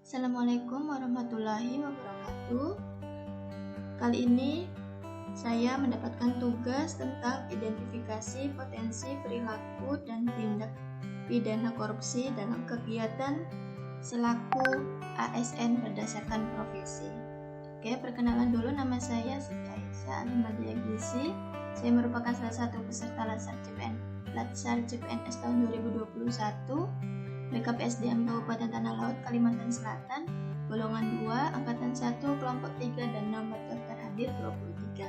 Assalamualaikum warahmatullahi wabarakatuh. Kali ini saya mendapatkan tugas tentang identifikasi potensi perilaku dan tindak pidana korupsi dalam kegiatan selaku ASN berdasarkan profesi. Oke, perkenalan dulu, nama saya Siti Aisyah Alimadia Gizi. Saya merupakan salah satu peserta Latsar CPNS tahun 2021. BKPSDM Kabupaten Tanah Laut, Kalimantan Selatan, golongan 2, angkatan 1, kelompok 3, dan nomor daftar hadir 23.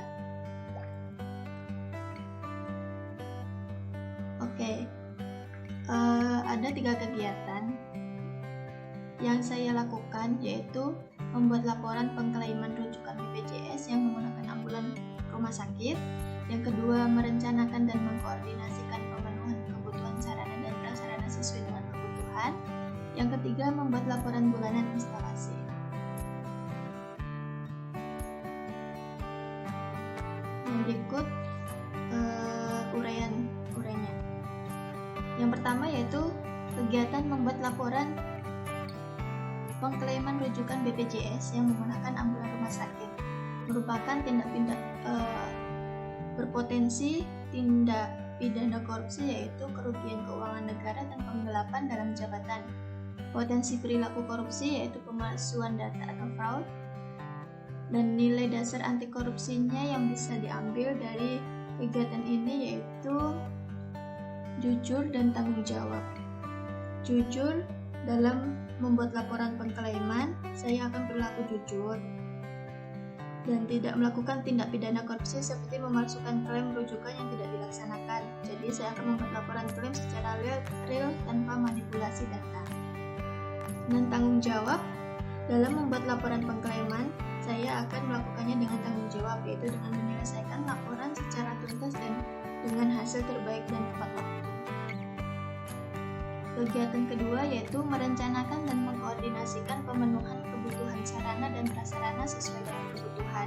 Oke, ada 3 kegiatan yang saya lakukan, yaitu membuat laporan pengklaiman rujukan BPJS yang menggunakan ambulan rumah sakit. Yang kedua, merencanakan dan mengkoordinasikan pemenuhan kebutuhan sarana dan prasarana sesuai dengan kebutuhan. Yang ketiga, membuat laporan bulanan instalasi. Yang berikut uraiannya. Yang pertama yaitu kegiatan membuat laporan pengklaiman rujukan BPJS yang menggunakan ambulan rumah sakit merupakan tindak berpotensi tindak pidana korupsi, yaitu kerugian keuangan negara dan penggelapan dalam jabatan. Potensi perilaku korupsi yaitu pemalsuan data atau fraud, dan nilai dasar anti korupsinya yang bisa diambil dari kegiatan ini yaitu jujur dan tanggung jawab. Jujur, dalam membuat laporan pengklaiman, saya akan berlaku jujur dan tidak melakukan tindak pidana korupsi seperti memalsukan klaim rujukan yang tidak dilaksanakan. Jadi saya akan membuat laporan klaim secara real tanpa manipulasi data. Dan tanggung jawab, dalam membuat laporan pengklaiman, saya akan melakukannya dengan tanggung jawab, yaitu dengan menyelesaikan laporan secara tuntas dan dengan hasil terbaik dan tepat waktu. Kegiatan kedua yaitu merencanakan dan mengkoordinasikan pemenuhan kebutuhan sarana dan prasarana sesuai dengan kebutuhan.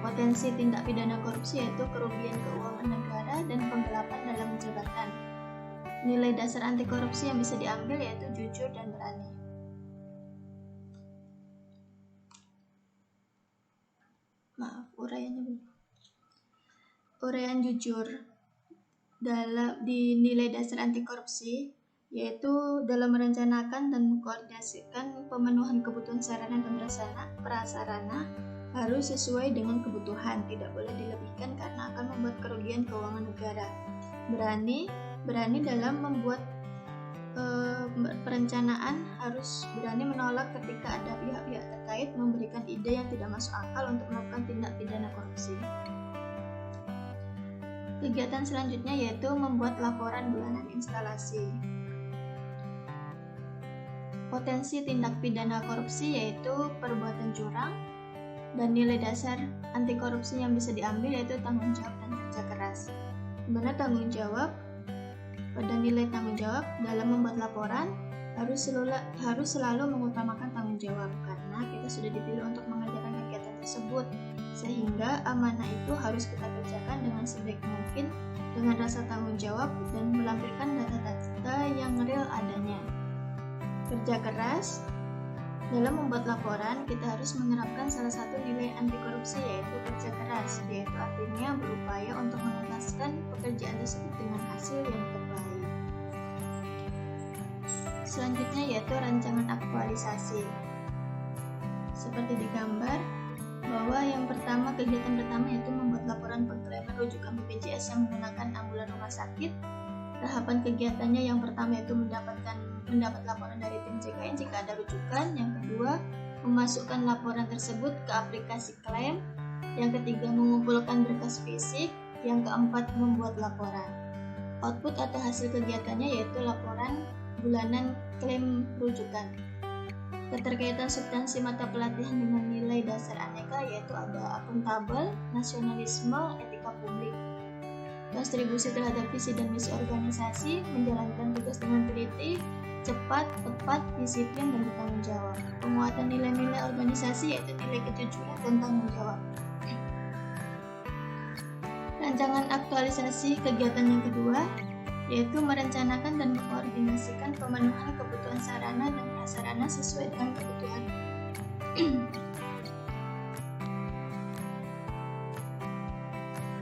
Potensi tindak pidana korupsi yaitu kerugian keuangan negara dan penggelapan dalam jabatan. Nilai dasar anti korupsi yang bisa diambil yaitu jujur dan berani. Uraian jujur di nilai dasar anti korupsi yaitu dalam merencanakan dan mengkoordinasikan pemenuhan kebutuhan sarana dan prasarana harus sesuai dengan kebutuhan, tidak boleh dilebihkan karena akan membuat kerugian keuangan negara. Berani dalam membuat perencanaan, harus berani menolak ketika ada pihak-pihak terkait memberikan ide yang tidak masuk akal untuk melakukan tindak pidana korupsi. Kegiatan selanjutnya yaitu membuat laporan bulanan instalasi. Potensi tindak pidana korupsi yaitu perbuatan curang, dan nilai dasar anti korupsi yang bisa diambil yaitu tanggung jawab dan kerja keras. Dimana tanggung jawab, pada nilai tanggung jawab dalam membuat laporan harus selalu mengutamakan tanggung jawab karena kita sudah dipilih untuk mengerjakan kegiatan tersebut, sehingga amanah itu harus kita kerjakan dengan sebaik mungkin dengan rasa tanggung jawab dan melampirkan data-data yang real adanya. Kerja keras, dalam membuat laporan kita harus menerapkan salah satu nilai anti korupsi yaitu kerja keras, yaitu artinya berupaya untuk menuntaskan pekerjaan tersebut dengan hasil yang terbaik. Selanjutnya yaitu rancangan aktualisasi. Seperti di gambar bahwa kegiatan pertama yaitu membuat laporan pengklaiman rujukan BPJS yang menggunakan ambulan rumah sakit. Tahapan kegiatannya yang pertama yaitu mendapat laporan dari tim JKN jika ada rujukan. Yang kedua, memasukkan laporan tersebut ke aplikasi klaim. Yang ketiga, mengumpulkan berkas fisik. Yang keempat, membuat laporan. Output atau hasil kegiatannya yaitu laporan bulanan klaim rujukan. Keterkaitan substansi mata pelatihan dengan nilai dasar aneka yaitu ada akuntabel, nasionalisme, etika publik. Kontribusi terhadap visi dan misi organisasi, menjalankan tugas dengan teliti, cepat, tepat, disiplin, dan bertanggung jawab. Penguatan nilai-nilai organisasi yaitu nilai kejujuran dan tanggung jawab. Rancangan aktualisasi kegiatan yang kedua yaitu merencanakan dan mengkoordinasikan pemenuhan kebutuhan sarana dan prasarana sesuai dengan kebutuhan.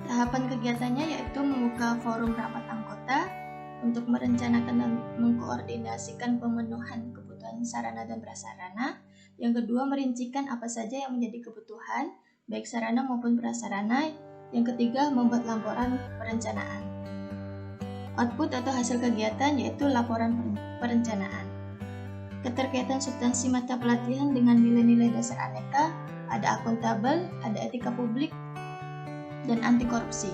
Tahapan kegiatannya yaitu membuka forum rapat anggota untuk merencanakan dan mengkoordinasikan pemenuhan kebutuhan sarana dan prasarana. Yang kedua, merincikan apa saja yang menjadi kebutuhan, baik sarana maupun prasarana. Yang ketiga, membuat laporan perencanaan. Output atau hasil kegiatan yaitu laporan perencanaan. Keterkaitan substansi mata pelatihan dengan nilai-nilai dasar aneka, ada akuntabel, ada etika publik, dan anti korupsi.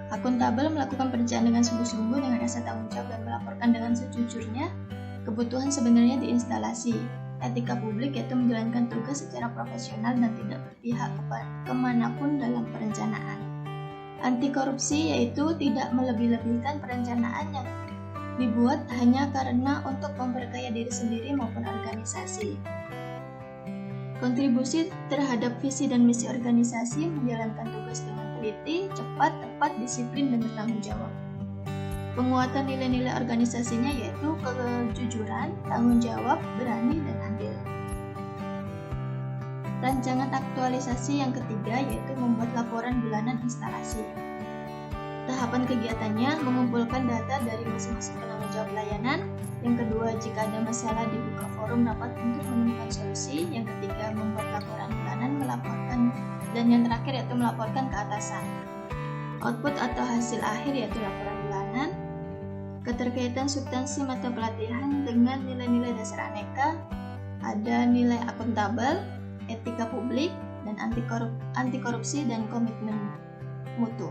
Akuntabel melakukan perencanaan dengan sungguh-sungguh dengan rasa tanggung jawab dan melaporkan dengan sejujurnya kebutuhan sebenarnya di instalasi. Etika publik yaitu menjalankan tugas secara profesional dan tidak berpihak kemanapun dalam perencanaan. Anti korupsi yaitu tidak melebih-lebihkan perencanaan yang dibuat hanya karena untuk memperkaya diri sendiri maupun organisasi. Kontribusi terhadap visi dan misi organisasi, menjalankan tugas dengan teliti, cepat, tepat, disiplin, dan bertanggung jawab. Penguatan nilai-nilai organisasinya yaitu kejujuran, tanggung jawab, berani, dan adil. Rancangan aktualisasi yang ketiga yaitu membuat laporan bulanan instalasi. Tahapan kegiatannya mengumpulkan data dari masing-masing penanggung jawab layanan. Yang kedua, jika ada masalah dibuka forum rapat untuk menemukan solusi. Yang ketiga, membuat laporan bulanan, melaporkan, dan yang terakhir yaitu melaporkan ke atasan. Output atau hasil akhir yaitu laporan bulanan. Keterkaitan substansi mata pelatihan dengan nilai-nilai dasar aneka, ada nilai akuntabel, etika publik, dan anti korupsi dan komitmen mutu.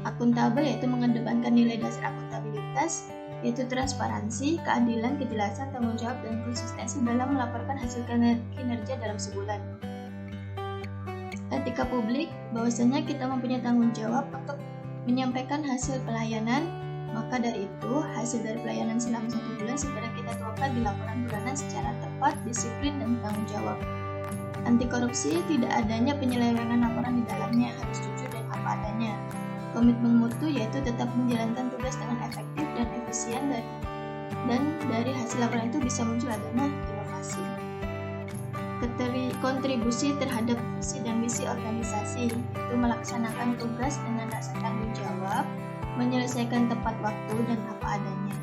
Akuntabel yaitu mengedepankan nilai dasar akuntabilitas, yaitu transparansi, keadilan, kejelasan, tanggung jawab, dan konsistensi dalam melaporkan hasil kinerja dalam sebulan. Etika publik, bahwasanya kita mempunyai tanggung jawab untuk menyampaikan hasil pelayanan, maka dari itu hasil dari pelayanan selama 1 bulan segera kita tuangkan di laporan bulanan secara tepat, disiplin, dan tanggung jawab. Anti korupsi, tidak adanya penyelewengan laporan di dalamnya, harus jujur dan apa adanya. Komitmen mutu yaitu tetap menjalankan tugas dengan efektif dan efisien dan dari hasil laporan itu bisa muncul adanya inovasi. Kontribusi terhadap visi dan misi organisasi itu melaksanakan tugas dengan rasa tanggung jawab, menyelesaikan tepat waktu dan apa adanya.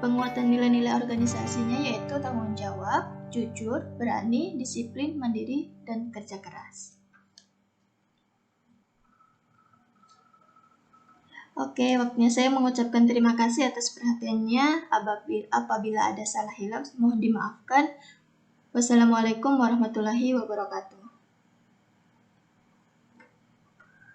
Penguatan nilai-nilai organisasinya yaitu tanggung jawab, jujur, berani, disiplin, mandiri, dan kerja keras. Oke, waktunya saya mengucapkan terima kasih atas perhatiannya. Apabila ada salah hilaf, mohon dimaafkan. Wassalamualaikum warahmatullahi wabarakatuh.